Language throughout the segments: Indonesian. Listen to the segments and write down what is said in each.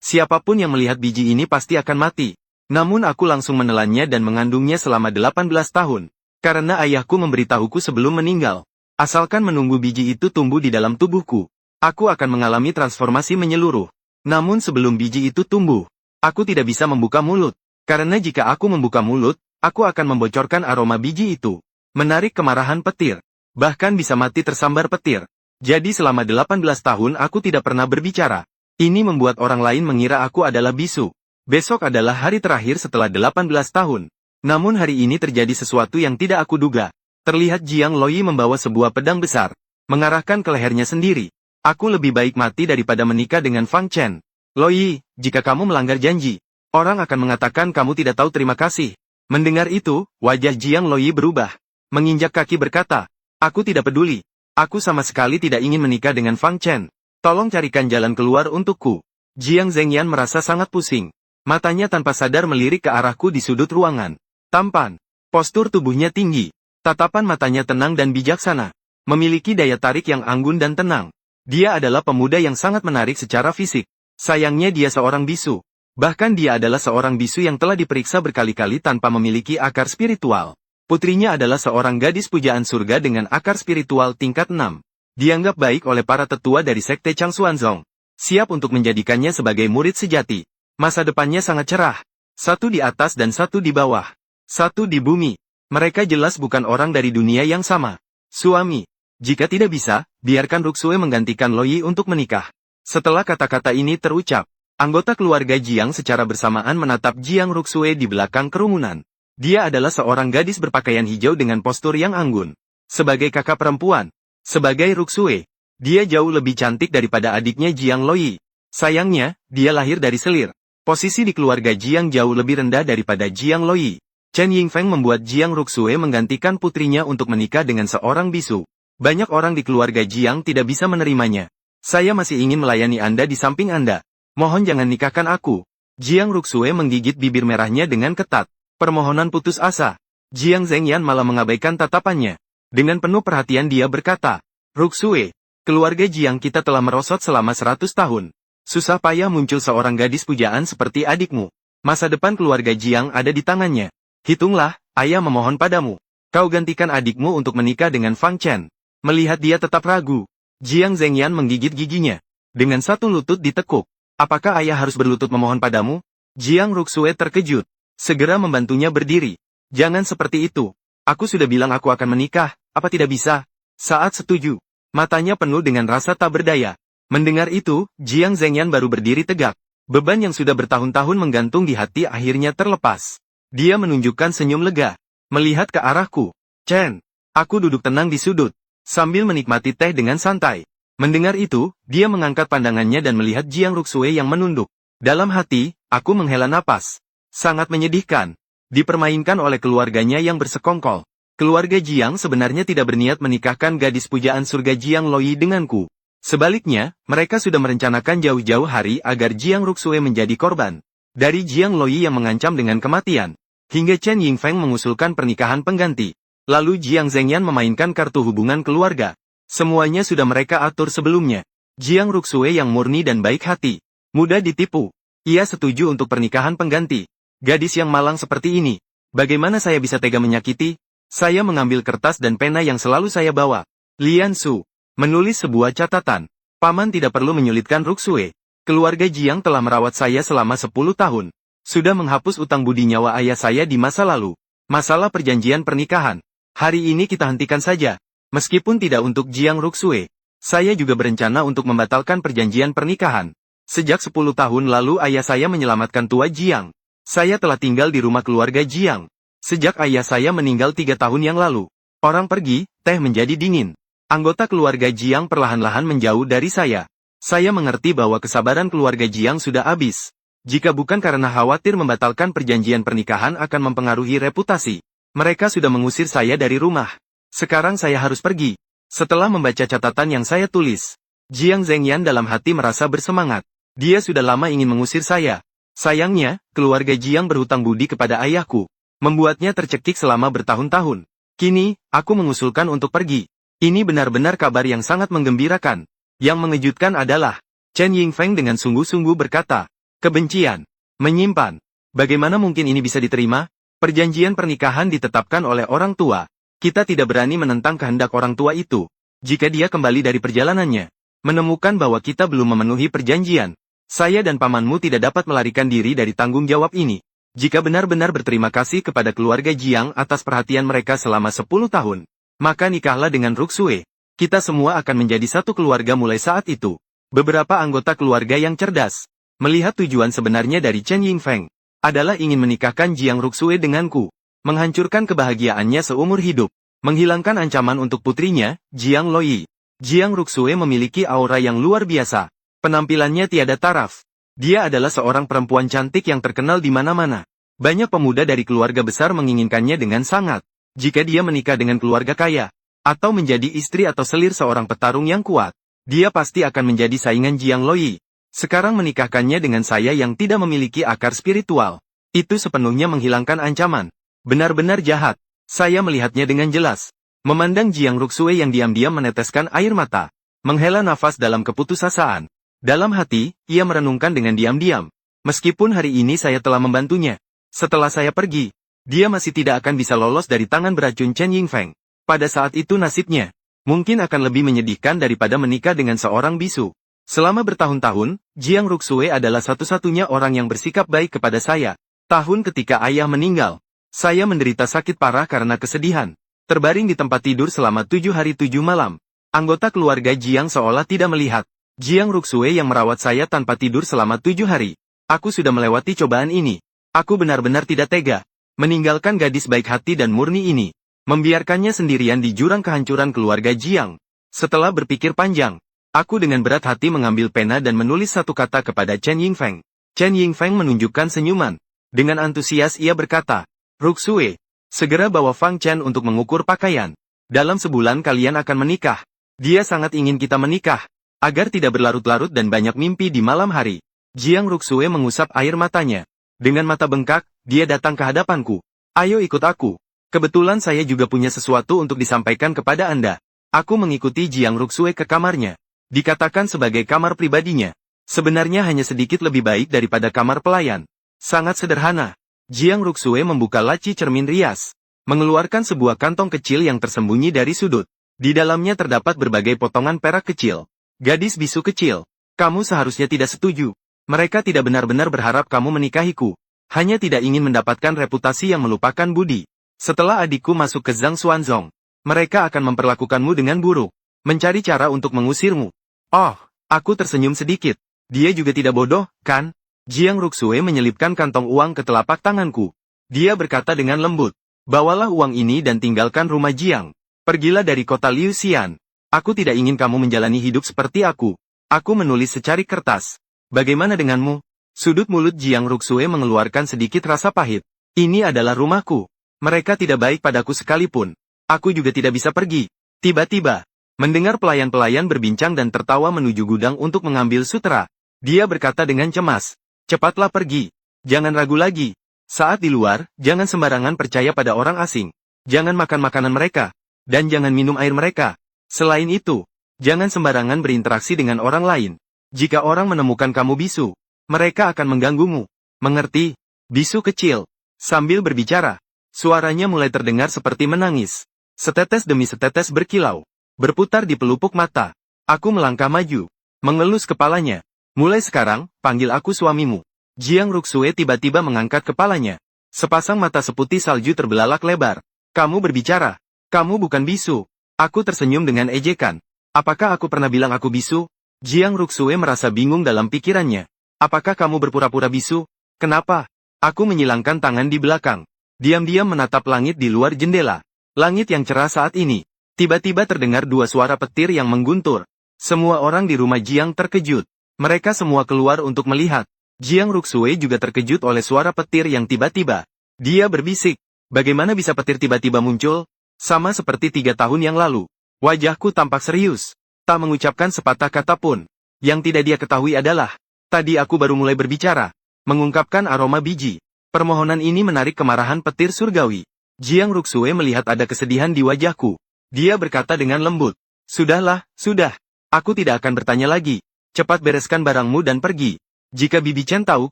Siapapun yang melihat biji ini pasti akan mati. Namun aku langsung menelannya dan mengandungnya selama 18 tahun. Karena ayahku memberitahuku sebelum meninggal. Asalkan menunggu biji itu tumbuh di dalam tubuhku, aku akan mengalami transformasi menyeluruh. Namun sebelum biji itu tumbuh, aku tidak bisa membuka mulut. Karena jika aku membuka mulut, aku akan membocorkan aroma biji itu. Menarik kemarahan petir. Bahkan bisa mati tersambar petir. Jadi selama 18 tahun aku tidak pernah berbicara. Ini membuat orang lain mengira aku adalah bisu. Besok adalah hari terakhir setelah 18 tahun. Namun hari ini terjadi sesuatu yang tidak aku duga. Terlihat Jiang Loi membawa sebuah pedang besar, mengarahkan ke lehernya sendiri. Aku lebih baik mati daripada menikah dengan Fang Chen. Loi, jika kamu melanggar janji, orang akan mengatakan kamu tidak tahu terima kasih. Mendengar itu, wajah Jiang Loi berubah. Menginjak kaki berkata, aku tidak peduli. Aku sama sekali tidak ingin menikah dengan Fang Chen. Tolong carikan jalan keluar untukku. Jiang Zhengyan merasa sangat pusing. Matanya tanpa sadar melirik ke arahku di sudut ruangan. Tampan. Postur tubuhnya tinggi. Tatapan matanya tenang dan bijaksana. Memiliki daya tarik yang anggun dan tenang. Dia adalah pemuda yang sangat menarik secara fisik. Sayangnya dia seorang bisu. Bahkan dia adalah seorang bisu yang telah diperiksa berkali-kali tanpa memiliki akar spiritual. Putrinya adalah seorang gadis pujaan surga dengan akar spiritual tingkat 6. Dianggap baik oleh para tetua dari Sekte Changxuanzong. Siap untuk menjadikannya sebagai murid sejati. Masa depannya sangat cerah. Satu di atas dan satu di bawah. Satu di bumi. Mereka jelas bukan orang dari dunia yang sama. Suami. Jika tidak bisa, biarkan Ruxue menggantikan Loi untuk menikah. Setelah kata-kata ini terucap, anggota keluarga Jiang secara bersamaan menatap Jiang Ruxue di belakang kerumunan. Dia adalah seorang gadis berpakaian hijau dengan postur yang anggun. Sebagai kakak perempuan, sebagai Ruxue, dia jauh lebih cantik daripada adiknya Jiang Loi. Sayangnya, dia lahir dari selir. Posisi di keluarga Jiang jauh lebih rendah daripada Jiang Loi. Chen Yingfeng membuat Jiang Ruxue menggantikan putrinya untuk menikah dengan seorang bisu. Banyak orang di keluarga Jiang tidak bisa menerimanya. Saya masih ingin melayani Anda di samping Anda. Mohon jangan nikahkan aku. Jiang Ruxue menggigit bibir merahnya dengan ketat. Permohonan putus asa. Jiang Zhengyan malah mengabaikan tatapannya. Dengan penuh perhatian dia berkata, Ruxue, keluarga Jiang kita telah merosot selama 100 tahun. Susah payah muncul seorang gadis pujaan seperti adikmu. Masa depan keluarga Jiang ada di tangannya. Hitunglah, ayah memohon padamu. Kau gantikan adikmu untuk menikah dengan Fang Chen. Melihat dia tetap ragu, Jiang Zhengyan menggigit giginya. Dengan satu lutut ditekuk. Apakah ayah harus berlutut memohon padamu? Jiang Ruxue terkejut. Segera membantunya berdiri. Jangan seperti itu. Aku sudah bilang aku akan menikah, apa tidak bisa? Saat setuju. Matanya penuh dengan rasa tak berdaya. Mendengar itu, Jiang Zhengyan baru berdiri tegak. Beban yang sudah bertahun-tahun menggantung di hati akhirnya terlepas. Dia menunjukkan senyum lega. Melihat ke arahku. Chen. Aku duduk tenang di sudut. Sambil menikmati teh dengan santai. Mendengar itu, dia mengangkat pandangannya dan melihat Jiang Ruxue yang menunduk. Dalam hati, aku menghela napas. Sangat menyedihkan. Dipermainkan oleh keluarganya yang bersekongkol. Keluarga Jiang sebenarnya tidak berniat menikahkan gadis pujaan surga Jiang Loi denganku. Sebaliknya, mereka sudah merencanakan jauh-jauh hari agar Jiang Ruxue menjadi korban. Dari Jiang Loi yang mengancam dengan kematian. Hingga Chen Yingfeng mengusulkan pernikahan pengganti. Lalu Jiang Zhengyan memainkan kartu hubungan keluarga. Semuanya sudah mereka atur sebelumnya. Jiang Ruxue yang murni dan baik hati. Mudah ditipu. Ia setuju untuk pernikahan pengganti. Gadis yang malang seperti ini. Bagaimana saya bisa tega menyakiti? Saya mengambil kertas dan pena yang selalu saya bawa. Lian Su. Menulis sebuah catatan. Paman tidak perlu menyulitkan Ruxue. Keluarga Jiang telah merawat saya selama 10 tahun. Sudah menghapus utang budi nyawa ayah saya di masa lalu. Masalah perjanjian pernikahan. Hari ini kita hentikan saja. Meskipun tidak untuk Jiang Ruxue. Saya juga berencana untuk membatalkan perjanjian pernikahan. Sejak 10 tahun lalu ayah saya menyelamatkan tua Jiang. Saya telah tinggal di rumah keluarga Jiang. Sejak ayah saya meninggal 3 tahun yang lalu. Orang pergi, teh menjadi dingin. Anggota keluarga Jiang perlahan-lahan menjauh dari saya. Saya mengerti bahwa kesabaran keluarga Jiang sudah habis. Jika bukan karena khawatir membatalkan perjanjian pernikahan akan mempengaruhi reputasi, mereka sudah mengusir saya dari rumah. Sekarang saya harus pergi. Setelah membaca catatan yang saya tulis, Jiang Zhengyan dalam hati merasa bersemangat. Dia sudah lama ingin mengusir saya. Sayangnya, keluarga Jiang berhutang budi kepada ayahku, membuatnya tercekik selama bertahun-tahun. Kini, aku mengusulkan untuk pergi. Ini benar-benar kabar yang sangat menggembirakan. Yang mengejutkan adalah, Chen Yingfeng dengan sungguh-sungguh berkata, Kebencian. Menyimpan. Bagaimana mungkin ini bisa diterima? Perjanjian pernikahan ditetapkan oleh orang tua. Kita tidak berani menentang kehendak orang tua itu. Jika dia kembali dari perjalanannya, menemukan bahwa kita belum memenuhi perjanjian, saya dan pamanmu tidak dapat melarikan diri dari tanggung jawab ini. Jika benar-benar berterima kasih kepada keluarga Jiang atas perhatian mereka selama 10 tahun, maka nikahlah dengan Ruxue. Kita semua akan menjadi satu keluarga mulai saat itu. Beberapa anggota keluarga yang cerdas, melihat tujuan sebenarnya dari Chen Yingfeng, adalah ingin menikahkan Jiang Ruxue denganku, menghancurkan kebahagiaannya seumur hidup, menghilangkan ancaman untuk putrinya, Jiang Loi. Jiang Ruxue memiliki aura yang luar biasa, penampilannya tiada taraf. Dia adalah seorang perempuan cantik yang terkenal di mana-mana. Banyak pemuda dari keluarga besar menginginkannya dengan sangat. Jika dia menikah dengan keluarga kaya, atau menjadi istri atau selir seorang petarung yang kuat, dia pasti akan menjadi saingan Jiang Loi. Sekarang menikahkannya dengan saya yang tidak memiliki akar spiritual. Itu sepenuhnya menghilangkan ancaman. Benar-benar jahat. Saya melihatnya dengan jelas. Memandang Jiang Ruxue yang diam-diam meneteskan air mata. Menghela nafas dalam keputusasaan. Dalam hati, ia merenungkan dengan diam-diam. Meskipun hari ini saya telah membantunya, setelah saya pergi, dia masih tidak akan bisa lolos dari tangan beracun Chen Yingfeng. Pada saat itu nasibnya, mungkin akan lebih menyedihkan daripada menikah dengan seorang bisu. Selama bertahun-tahun, Jiang Ruxue adalah satu-satunya orang yang bersikap baik kepada saya. Tahun ketika ayah meninggal, saya menderita sakit parah karena kesedihan. Terbaring di tempat tidur selama 7 hari 7 malam. Anggota keluarga Jiang seolah tidak melihat. Jiang Ruxue yang merawat saya tanpa tidur selama 7 hari. Aku sudah melewati cobaan ini. Aku benar-benar tidak tega. Meninggalkan gadis baik hati dan murni ini. Membiarkannya sendirian di jurang kehancuran keluarga Jiang. Setelah berpikir panjang, aku dengan berat hati mengambil pena dan menulis satu kata kepada Chen Yingfeng. Chen Yingfeng menunjukkan senyuman. Dengan antusias ia berkata, Ruxue, segera bawa Fang Chen untuk mengukur pakaian. Dalam sebulan kalian akan menikah. Dia sangat ingin kita menikah. Agar tidak berlarut-larut dan banyak mimpi di malam hari. Jiang Ruxue mengusap air matanya. Dengan mata bengkak, dia datang ke hadapanku. Ayo ikut aku. Kebetulan saya juga punya sesuatu untuk disampaikan kepada Anda. Aku mengikuti Jiang Ruxue ke kamarnya. Dikatakan sebagai kamar pribadinya. Sebenarnya hanya sedikit lebih baik daripada kamar pelayan. Sangat sederhana. Jiang Ruxue membuka laci cermin rias. Mengeluarkan sebuah kantong kecil yang tersembunyi dari sudut. Di dalamnya terdapat berbagai potongan perak kecil. Gadis bisu kecil, kamu seharusnya tidak setuju. Mereka tidak benar-benar berharap kamu menikahiku. Hanya tidak ingin mendapatkan reputasi yang melupakan budi. Setelah adikku masuk ke Zhang Xuanzong, mereka akan memperlakukanmu dengan buruk. Mencari cara untuk mengusirmu. Oh, aku tersenyum sedikit. Dia juga tidak bodoh, kan? Jiang Ruxue menyelipkan kantong uang ke telapak tanganku. Dia berkata dengan lembut, bawalah uang ini dan tinggalkan rumah Jiang. Pergilah dari kota Liu Xian. Aku tidak ingin kamu menjalani hidup seperti aku. Aku menulis secari kertas. Bagaimana denganmu? Sudut mulut Jiang Ruxue mengeluarkan sedikit rasa pahit. Ini adalah rumahku. Mereka tidak baik padaku sekalipun. Aku juga tidak bisa pergi. Tiba-tiba, mendengar pelayan-pelayan berbincang dan tertawa menuju gudang untuk mengambil sutera. Dia berkata dengan cemas. Cepatlah pergi. Jangan ragu lagi. Saat di luar, jangan sembarangan percaya pada orang asing. Jangan makan makanan mereka. Dan jangan minum air mereka. Selain itu, jangan sembarangan berinteraksi dengan orang lain. Jika orang menemukan kamu bisu, mereka akan mengganggumu. Mengerti? Bisu kecil. Sambil berbicara, suaranya mulai terdengar seperti menangis. Setetes demi setetes berkilau. Berputar di pelupuk mata. Aku melangkah maju. Mengelus kepalanya. Mulai sekarang, panggil aku suamimu. Jiang Ruxue tiba-tiba mengangkat kepalanya. Sepasang mata seputih salju terbelalak lebar. Kamu berbicara. Kamu bukan bisu. Aku tersenyum dengan ejekan. Apakah aku pernah bilang aku bisu? Jiang Ruxue merasa bingung dalam pikirannya. Apakah kamu berpura-pura bisu? Kenapa? Aku menyilangkan tangan di belakang. Diam-diam menatap langit di luar jendela. Langit yang cerah saat ini. Tiba-tiba terdengar dua suara petir yang mengguntur. Semua orang di rumah Jiang terkejut. Mereka semua keluar untuk melihat. Jiang Ruxue juga terkejut oleh suara petir yang tiba-tiba. Dia berbisik. Bagaimana bisa petir tiba-tiba muncul? Sama seperti 3 tahun yang lalu. Wajahku tampak serius. Tak mengucapkan sepatah kata pun. Yang tidak dia ketahui adalah, tadi aku baru mulai berbicara. Mengungkapkan aroma biji. Permohonan ini menarik kemarahan petir surgawi. Jiang Ruxue melihat ada kesedihan di wajahku. Dia berkata dengan lembut. Sudahlah, sudah. Aku tidak akan bertanya lagi. Cepat bereskan barangmu dan pergi. Jika Bibi Chen tahu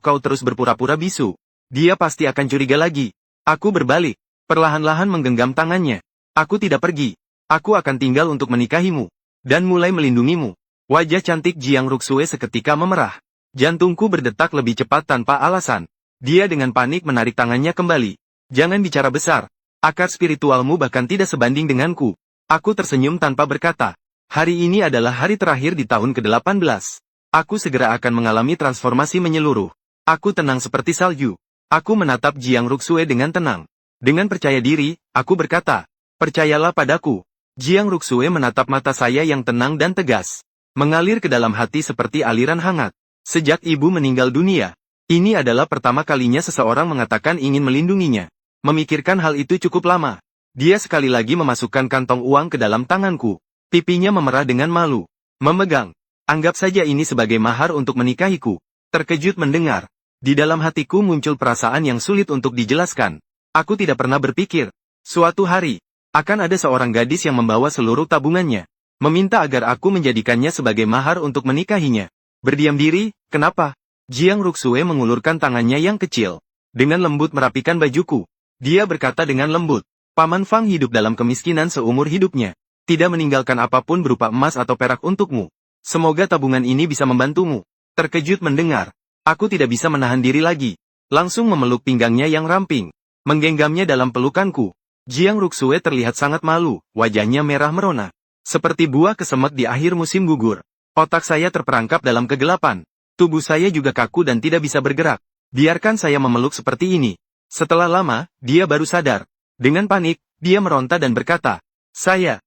kau terus berpura-pura bisu, dia pasti akan curiga lagi. Aku berbalik, perlahan-lahan menggenggam tangannya. Aku tidak pergi. Aku akan tinggal untuk menikahimu, dan mulai melindungimu. Wajah cantik Jiang Ruxue seketika memerah. Jantungku berdetak lebih cepat tanpa alasan. Dia dengan panik menarik tangannya kembali. Jangan bicara besar. Akar spiritualmu bahkan tidak sebanding denganku. Aku tersenyum tanpa berkata. Hari ini adalah hari terakhir di tahun ke-18. Aku segera akan mengalami transformasi menyeluruh. Aku tenang seperti salju. Aku menatap Jiang Ruxue dengan tenang. Dengan percaya diri, aku berkata, percayalah padaku. Jiang Ruxue menatap mata saya yang tenang dan tegas. Mengalir ke dalam hati seperti aliran hangat. Sejak ibu meninggal dunia, ini adalah pertama kalinya seseorang mengatakan ingin melindunginya. Memikirkan hal itu cukup lama. Dia sekali lagi memasukkan kantong uang ke dalam tanganku. Pipinya memerah dengan malu. Memegang. Anggap saja ini sebagai mahar untuk menikahiku. Terkejut mendengar. Di dalam hatiku muncul perasaan yang sulit untuk dijelaskan. Aku tidak pernah berpikir. Suatu hari, akan ada seorang gadis yang membawa seluruh tabungannya. Meminta agar aku menjadikannya sebagai mahar untuk menikahinya. Berdiam diri, kenapa? Jiang Ruxue mengulurkan tangannya yang kecil. Dengan lembut merapikan bajuku. Dia berkata dengan lembut. Paman Fang hidup dalam kemiskinan seumur hidupnya. Tidak meninggalkan apapun berupa emas atau perak untukmu. Semoga tabungan ini bisa membantumu. Terkejut mendengar. Aku tidak bisa menahan diri lagi. Langsung memeluk pinggangnya yang ramping. Menggenggamnya dalam pelukanku. Jiang Ruxue terlihat sangat malu. Wajahnya merah merona. Seperti buah kesemek di akhir musim gugur. Otak saya terperangkap dalam kegelapan. Tubuh saya juga kaku dan tidak bisa bergerak. Biarkan saya memeluk seperti ini. Setelah lama, dia baru sadar. Dengan panik, dia meronta dan berkata, Saya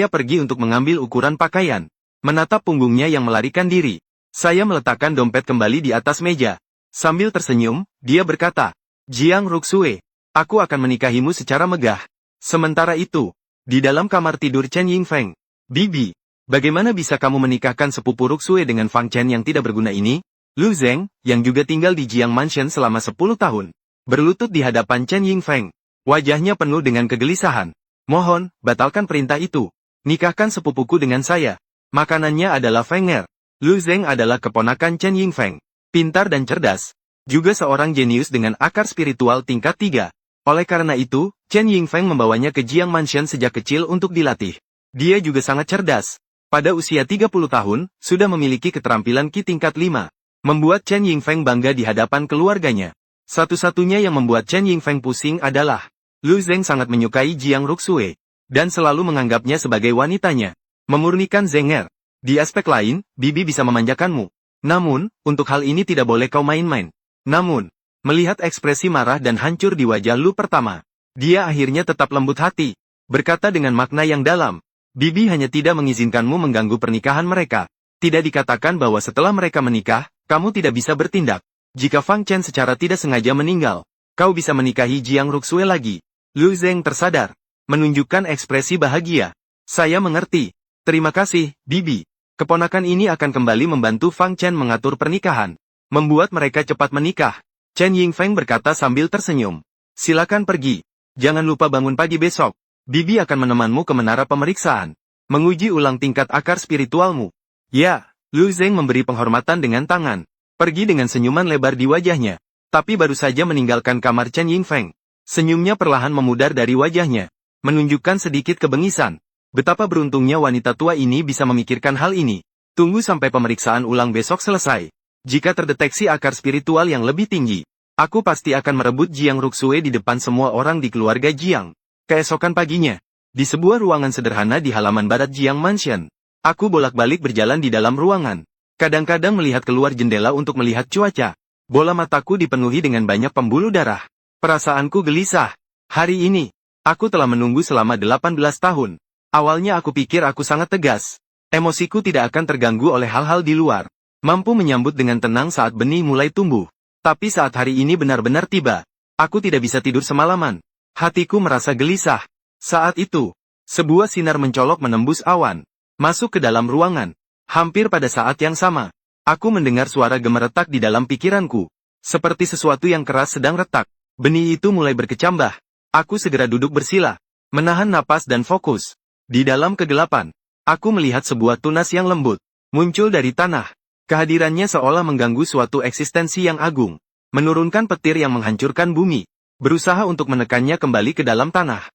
pergi untuk mengambil ukuran pakaian. Menatap punggungnya yang melarikan diri. Saya meletakkan dompet kembali di atas meja. Sambil tersenyum, dia berkata, Jiang Ruxue, aku akan menikahimu secara megah. Sementara itu, di dalam kamar tidur Chen Yingfeng, Bibi, bagaimana bisa kamu menikahkan sepupu Ruxue dengan Fang Chen yang tidak berguna ini? Lu Zeng, yang juga tinggal di Jiang Mansion selama 10 tahun, berlutut di hadapan Chen Yingfeng. Wajahnya penuh dengan kegelisahan. Mohon, batalkan perintah itu. Nikahkan sepupuku dengan saya. Makanannya adalah Fenger. Lu Zeng adalah keponakan Chen Yingfeng. Pintar dan cerdas. Juga seorang jenius dengan akar spiritual tingkat 3. Oleh karena itu, Chen Yingfeng membawanya ke Jiang Mansion sejak kecil untuk dilatih. Dia juga sangat cerdas. Pada usia 30 tahun, sudah memiliki keterampilan Qi tingkat 5. Membuat Chen Yingfeng bangga di hadapan keluarganya. Satu-satunya yang membuat Chen Yingfeng pusing adalah, Lu Zeng sangat menyukai Jiang Ruxue, dan selalu menganggapnya sebagai wanitanya. Memurnikan Zenger. Di aspek lain, Bibi bisa memanjakanmu. Namun, untuk hal ini tidak boleh kau main-main. Namun, melihat ekspresi marah dan hancur di wajah Lu pertama, dia akhirnya tetap lembut hati. Berkata dengan makna yang dalam, Bibi hanya tidak mengizinkanmu mengganggu pernikahan mereka. Tidak dikatakan bahwa setelah mereka menikah, kamu tidak bisa bertindak. Jika Fang Chen secara tidak sengaja meninggal, kau bisa menikahi Jiang Ruxue lagi. Lu Zeng tersadar, menunjukkan ekspresi bahagia. Saya mengerti. Terima kasih, Bibi. Keponakan ini akan kembali membantu Fang Chen mengatur pernikahan. Membuat mereka cepat menikah. Chen Yingfeng berkata sambil tersenyum. Silakan pergi. Jangan lupa bangun pagi besok. Bibi akan menemanmu ke menara pemeriksaan. Menguji ulang tingkat akar spiritualmu. Ya, Lu Zeng memberi penghormatan dengan tangan. Pergi dengan senyuman lebar di wajahnya. Tapi baru saja meninggalkan kamar Chen Yingfeng. Senyumnya perlahan memudar dari wajahnya. Menunjukkan sedikit kebengisan. Betapa beruntungnya wanita tua ini bisa memikirkan hal ini. Tunggu sampai pemeriksaan ulang besok selesai. Jika terdeteksi akar spiritual yang lebih tinggi, aku pasti akan merebut Jiang Ruxue di depan semua orang di keluarga Jiang. Keesokan paginya, di sebuah ruangan sederhana di halaman barat Jiang Mansion, aku bolak-balik berjalan di dalam ruangan. Kadang-kadang melihat keluar jendela untuk melihat cuaca. Bola mataku dipenuhi dengan banyak pembuluh darah. Perasaanku gelisah. Hari ini, aku telah menunggu selama 18 tahun. Awalnya aku pikir aku sangat tegas. Emosiku tidak akan terganggu oleh hal-hal di luar. Mampu menyambut dengan tenang saat benih mulai tumbuh. Tapi saat hari ini benar-benar tiba, aku tidak bisa tidur semalaman. Hatiku merasa gelisah. Saat itu, sebuah sinar mencolok menembus awan. Masuk ke dalam ruangan. Hampir pada saat yang sama, aku mendengar suara gemeretak di dalam pikiranku. Seperti sesuatu yang keras sedang retak. Benih itu mulai berkecambah. Aku segera duduk bersila, menahan napas dan fokus. Di dalam kegelapan, aku melihat sebuah tunas yang lembut muncul dari tanah. Kehadirannya seolah mengganggu suatu eksistensi yang agung. Menurunkan petir yang menghancurkan bumi. Berusaha untuk menekannya kembali ke dalam tanah.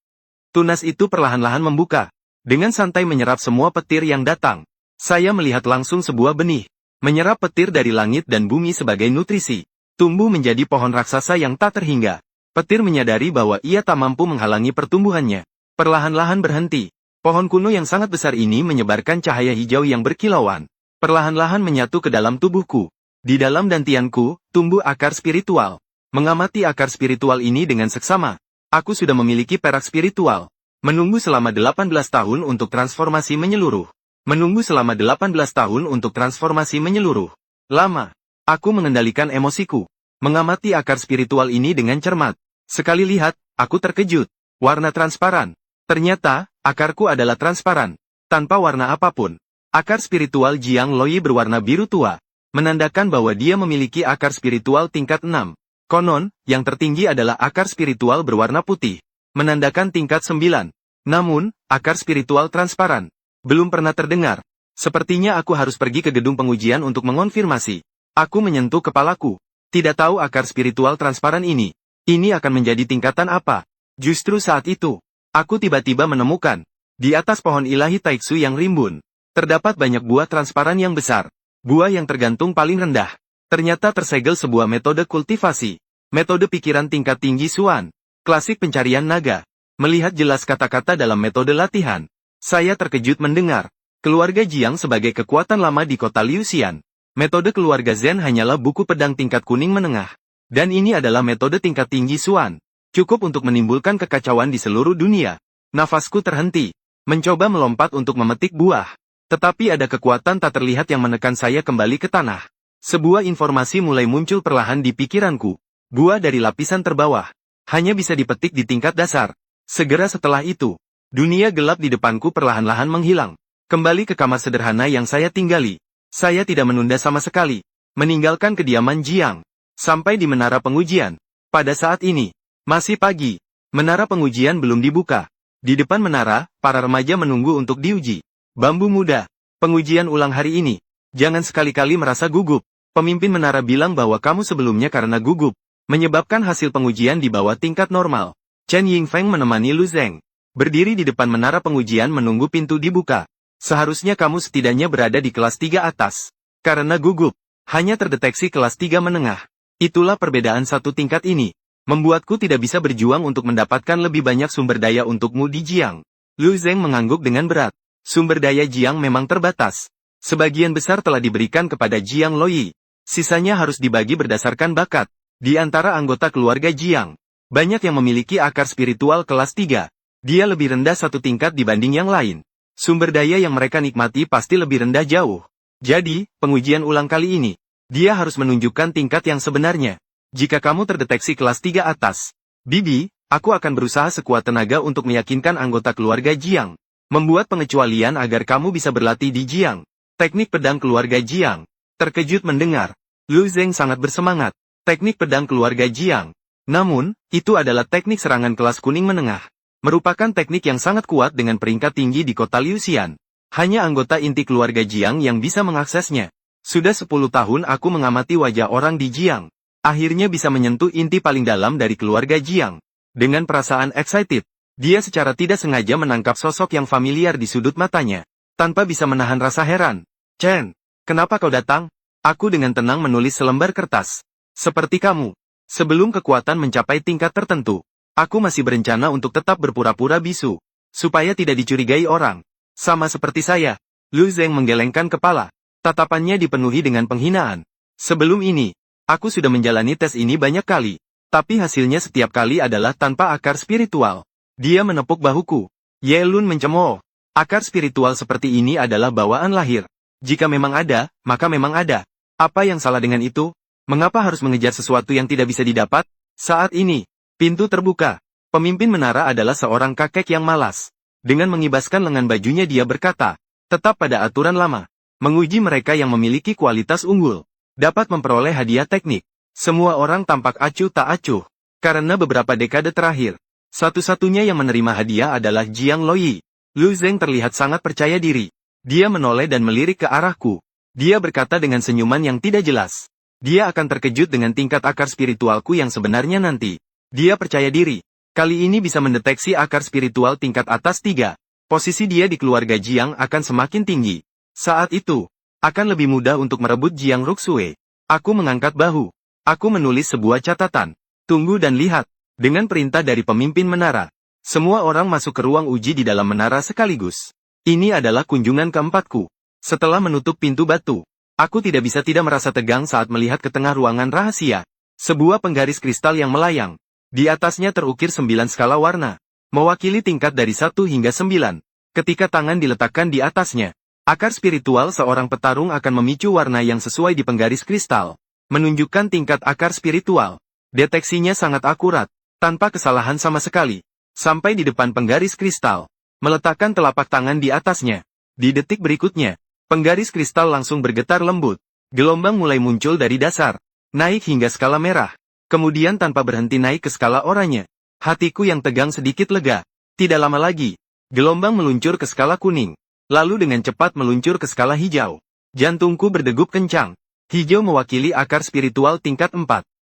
Tunas itu perlahan-lahan membuka. Dengan santai menyerap semua petir yang datang. Saya melihat langsung sebuah benih. Menyerap petir dari langit dan bumi sebagai nutrisi. Tumbuh menjadi pohon raksasa yang tak terhingga. Petir menyadari bahwa ia tak mampu menghalangi pertumbuhannya. Perlahan-lahan berhenti. Pohon kuno yang sangat besar ini menyebarkan cahaya hijau yang berkilauan. Perlahan-lahan menyatu ke dalam tubuhku. Di dalam dantianku, tumbuh akar spiritual. Mengamati akar spiritual ini dengan seksama. Aku sudah memiliki perak spiritual. Menunggu selama 18 tahun untuk transformasi menyeluruh. Menunggu selama 18 tahun untuk transformasi menyeluruh. Lama. Aku mengendalikan emosiku. Mengamati akar spiritual ini dengan cermat. Sekali lihat, aku terkejut. Warna transparan. Ternyata, akarku adalah transparan. Tanpa warna apapun. Akar spiritual Jiang Loi berwarna biru tua. Menandakan bahwa dia memiliki akar spiritual tingkat 6. Konon, yang tertinggi adalah akar spiritual berwarna putih. Menandakan tingkat 9. Namun, akar spiritual transparan. Belum pernah terdengar. Sepertinya aku harus pergi ke gedung pengujian untuk mengonfirmasi. Aku menyentuh kepalaku. Tidak tahu akar spiritual transparan ini. Ini akan menjadi tingkatan apa? Justru saat itu, aku tiba-tiba menemukan. Di atas pohon ilahi Taiksu yang rimbun. Terdapat banyak buah transparan yang besar. Buah yang tergantung paling rendah. Ternyata tersegel sebuah metode kultivasi. Metode pikiran tingkat tinggi Suan. Klasik pencarian naga. Melihat jelas kata-kata dalam metode latihan. Saya terkejut mendengar. Keluarga Jiang sebagai kekuatan lama di kota Liuxian. Metode keluarga Zen hanyalah buku pedang tingkat kuning menengah. Dan ini adalah metode tingkat tinggi Suan. Cukup untuk menimbulkan kekacauan di seluruh dunia. Nafasku terhenti. Mencoba melompat untuk memetik buah. Tetapi ada kekuatan tak terlihat yang menekan saya kembali ke tanah. Sebuah informasi mulai muncul perlahan di pikiranku. Buah dari lapisan terbawah. Hanya bisa dipetik di tingkat dasar. Segera setelah itu, dunia gelap di depanku perlahan-lahan menghilang. Kembali ke kamar sederhana yang saya tinggali. Saya tidak menunda sama sekali. Meninggalkan kediaman Jiang. Sampai di menara pengujian. Pada saat ini, masih pagi. Menara pengujian belum dibuka. Di depan menara, para remaja menunggu untuk diuji. Bambu muda. Pengujian ulang hari ini. Jangan sekali-kali merasa gugup. Pemimpin menara bilang bahwa kamu sebelumnya karena gugup. Menyebabkan hasil pengujian di bawah tingkat normal. Chen Yingfeng menemani Lu Zeng. Berdiri di depan menara pengujian menunggu pintu dibuka. Seharusnya kamu setidaknya berada di kelas 3 atas. Karena gugup. Hanya terdeteksi kelas 3 menengah. Itulah perbedaan satu tingkat ini. Membuatku tidak bisa berjuang untuk mendapatkan lebih banyak sumber daya untukmu di Jiang. Lu Zeng mengangguk dengan berat. Sumber daya Jiang memang terbatas. Sebagian besar telah diberikan kepada Jiang Loi. Sisanya harus dibagi berdasarkan bakat. Di antara anggota keluarga Jiang, banyak yang memiliki akar spiritual kelas 3. Dia lebih rendah satu tingkat dibanding yang lain. Sumber daya yang mereka nikmati pasti lebih rendah jauh. Jadi, pengujian ulang kali ini, dia harus menunjukkan tingkat yang sebenarnya. Jika kamu terdeteksi kelas 3 atas, Bibi, aku akan berusaha sekuat tenaga untuk meyakinkan anggota keluarga Jiang. Membuat pengecualian agar kamu bisa berlatih di Jiang. Teknik pedang keluarga Jiang. Terkejut mendengar. Lu Zeng sangat bersemangat. Teknik pedang keluarga Jiang. Namun, itu adalah teknik serangan kelas kuning menengah. Merupakan teknik yang sangat kuat dengan peringkat tinggi di kota Liuxian. Hanya anggota inti keluarga Jiang yang bisa mengaksesnya. Sudah 10 tahun aku mengamati wajah orang di Jiang. Akhirnya bisa menyentuh inti paling dalam dari keluarga Jiang. Dengan perasaan excited. Dia secara tidak sengaja menangkap sosok yang familiar di sudut matanya. Tanpa bisa menahan rasa heran. Chen, kenapa kau datang? Aku dengan tenang menulis selembar kertas. Seperti kamu. Sebelum kekuatan mencapai tingkat tertentu, aku masih berencana untuk tetap berpura-pura bisu. Supaya tidak dicurigai orang. Sama seperti saya. Lu Zeng menggelengkan kepala. Tatapannya dipenuhi dengan penghinaan. Sebelum ini, aku sudah menjalani tes ini banyak kali. Tapi hasilnya setiap kali adalah tanpa akar spiritual. Dia menepuk bahuku. Ye Lun mencemooh. Akar spiritual seperti ini adalah bawaan lahir. Jika memang ada, maka memang ada. Apa yang salah dengan itu? Mengapa harus mengejar sesuatu yang tidak bisa didapat? Saat ini, pintu terbuka. Pemimpin menara adalah seorang kakek yang malas. Dengan mengibaskan lengan bajunya dia berkata, tetap pada aturan lama. Menguji mereka yang memiliki kualitas unggul. Dapat memperoleh hadiah teknik. Semua orang tampak acuh tak acuh. Karena beberapa dekade terakhir, satu-satunya yang menerima hadiah adalah Jiang Loi. Lu Zeng terlihat sangat percaya diri. Dia menoleh dan melirik ke arahku. Dia berkata dengan senyuman yang tidak jelas. Dia akan terkejut dengan tingkat akar spiritualku yang sebenarnya nanti. Dia percaya diri. Kali ini bisa mendeteksi akar spiritual tingkat atas 3. Posisi dia di keluarga Jiang akan semakin tinggi. Saat itu, akan lebih mudah untuk merebut Jiang Ruxue. Aku mengangkat bahu. Aku menulis sebuah catatan. Tunggu dan lihat. Dengan perintah dari pemimpin menara. Semua orang masuk ke ruang uji di dalam menara sekaligus. Ini adalah kunjungan keempatku. Setelah menutup pintu batu, aku tidak bisa tidak merasa tegang saat melihat ke tengah ruangan rahasia. Sebuah penggaris kristal yang melayang. Di atasnya terukir 9 skala warna. Mewakili tingkat dari 1 hingga 9. Ketika tangan diletakkan di atasnya, akar spiritual seorang petarung akan memicu warna yang sesuai di penggaris kristal. Menunjukkan tingkat akar spiritual. Deteksinya sangat akurat, tanpa kesalahan sama sekali. Sampai di depan penggaris kristal. Meletakkan telapak tangan di atasnya. Di detik berikutnya, penggaris kristal langsung bergetar lembut. Gelombang mulai muncul dari dasar. Naik hingga skala merah. Kemudian tanpa berhenti naik ke skala oranye. Hatiku yang tegang sedikit lega. Tidak lama lagi. Gelombang meluncur ke skala kuning. Lalu dengan cepat meluncur ke skala hijau. Jantungku berdegup kencang. Hijau mewakili akar spiritual tingkat 4.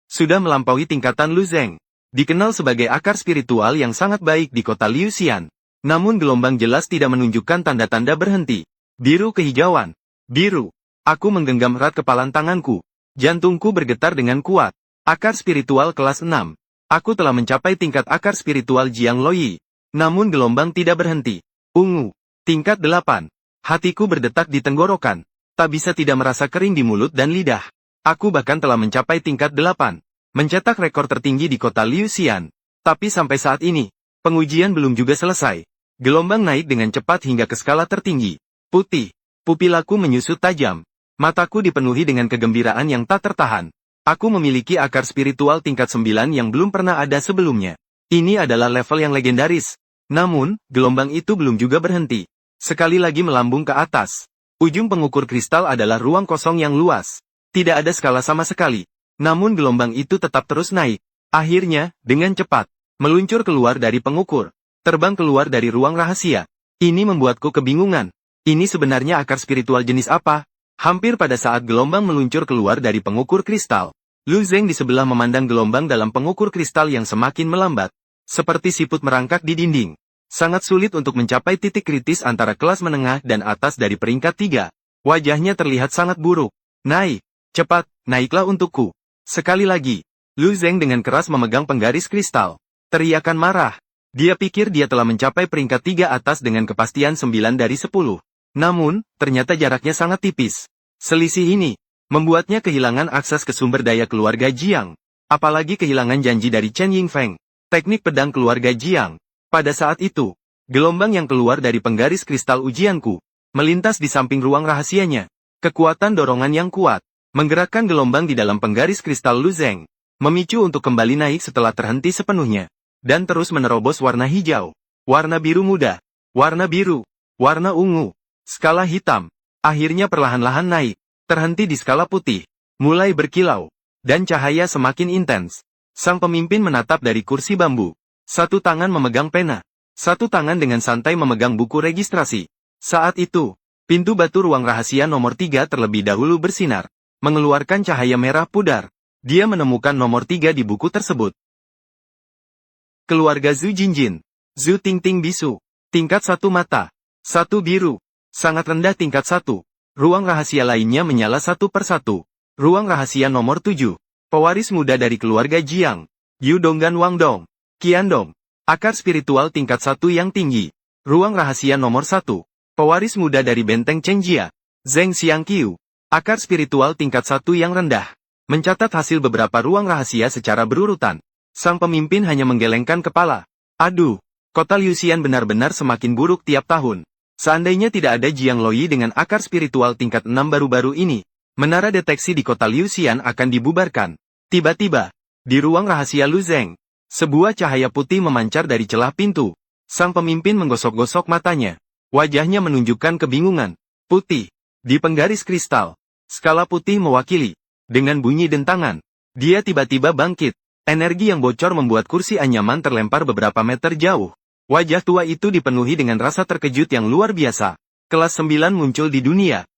Sudah melampaui tingkatan Lu Zeng. Dikenal sebagai akar spiritual yang sangat baik di kota Liuxian. Namun gelombang jelas tidak menunjukkan tanda-tanda berhenti. Biru kehijauan. Biru. Aku menggenggam erat kepalan tanganku. Jantungku bergetar dengan kuat. Akar spiritual kelas 6. Aku telah mencapai tingkat akar spiritual Jiang Loi. Namun gelombang tidak berhenti. Ungu. Tingkat 8. Hatiku berdetak di tenggorokan. Tak bisa tidak merasa kering di mulut dan lidah. Aku bahkan telah mencapai tingkat 8. Mencetak rekor tertinggi di kota Liuxian. Tapi sampai saat ini, pengujian belum juga selesai. Gelombang naik dengan cepat hingga ke skala tertinggi. Putih. Pupilaku menyusut tajam. Mataku dipenuhi dengan kegembiraan yang tak tertahan. Aku memiliki akar spiritual tingkat 9 yang belum pernah ada sebelumnya. Ini adalah level yang legendaris. Namun, gelombang itu belum juga berhenti. Sekali lagi melambung ke atas. Ujung pengukur kristal adalah ruang kosong yang luas. Tidak ada skala sama sekali. Namun gelombang itu tetap terus naik. Akhirnya, dengan cepat, meluncur keluar dari pengukur. Terbang keluar dari ruang rahasia. Ini membuatku kebingungan. Ini sebenarnya akar spiritual jenis apa? Hampir pada saat gelombang meluncur keluar dari pengukur kristal. Lu Zeng di sebelah memandang gelombang dalam pengukur kristal yang semakin melambat. Seperti siput merangkak di dinding. Sangat sulit untuk mencapai titik kritis antara kelas menengah dan atas dari peringkat 3. Wajahnya terlihat sangat buruk. Naik. Cepat, naiklah untukku. Sekali lagi, Lu Zeng dengan keras memegang penggaris kristal. Teriakan marah. Dia pikir dia telah mencapai peringkat 3 atas dengan kepastian 9 dari 10. Namun, ternyata jaraknya sangat tipis. Selisih ini, membuatnya kehilangan akses ke sumber daya keluarga Jiang. Apalagi kehilangan janji dari Chen Yingfeng, teknik pedang keluarga Jiang. Pada saat itu, gelombang yang keluar dari penggaris kristal ujianku, melintas di samping ruang rahasianya. Kekuatan dorongan yang kuat. Menggerakkan gelombang di dalam penggaris kristal Lu Zeng, memicu untuk kembali naik setelah terhenti sepenuhnya, dan terus menerobos warna hijau, warna biru muda, warna biru, warna ungu, skala hitam, akhirnya perlahan-lahan naik, terhenti di skala putih, mulai berkilau, dan cahaya semakin intens. Sang pemimpin menatap dari kursi bambu, satu tangan memegang pena, satu tangan dengan santai memegang buku registrasi. Saat itu, pintu batu ruang rahasia nomor 3 terlebih dahulu bersinar. Mengeluarkan cahaya merah pudar. Dia menemukan nomor 3 di buku tersebut. Keluarga Zhu Jinjin. Zhu Tingting Bisu. Tingkat 1 mata. 1 biru. Sangat rendah tingkat 1. Ruang rahasia lainnya menyala satu persatu. Ruang rahasia nomor 7. Pewaris muda dari keluarga Jiang. Yu Donggan Wangdong. Qiandong. Akar spiritual tingkat 1 yang tinggi. Ruang rahasia nomor 1. Pewaris muda dari benteng Chengjia. Zheng Xiangqiu. Akar spiritual tingkat 1 yang rendah. Mencatat hasil beberapa ruang rahasia secara berurutan. Sang pemimpin hanya menggelengkan kepala. Aduh, kota Liuxian benar-benar semakin buruk tiap tahun. Seandainya tidak ada Jiang Loi dengan akar spiritual tingkat 6 baru-baru ini, menara deteksi di kota Liuxian akan dibubarkan. Tiba-tiba, di ruang rahasia Lu Zeng, sebuah cahaya putih memancar dari celah pintu. Sang pemimpin menggosok-gosok matanya. Wajahnya menunjukkan kebingungan. Putih. Di penggaris kristal. Skala putih mewakili. Dengan bunyi dentangan. Dia tiba-tiba bangkit. Energi yang bocor membuat kursi anyaman terlempar beberapa meter jauh. Wajah tua itu dipenuhi dengan rasa terkejut yang luar biasa. Kelas 9 muncul di dunia.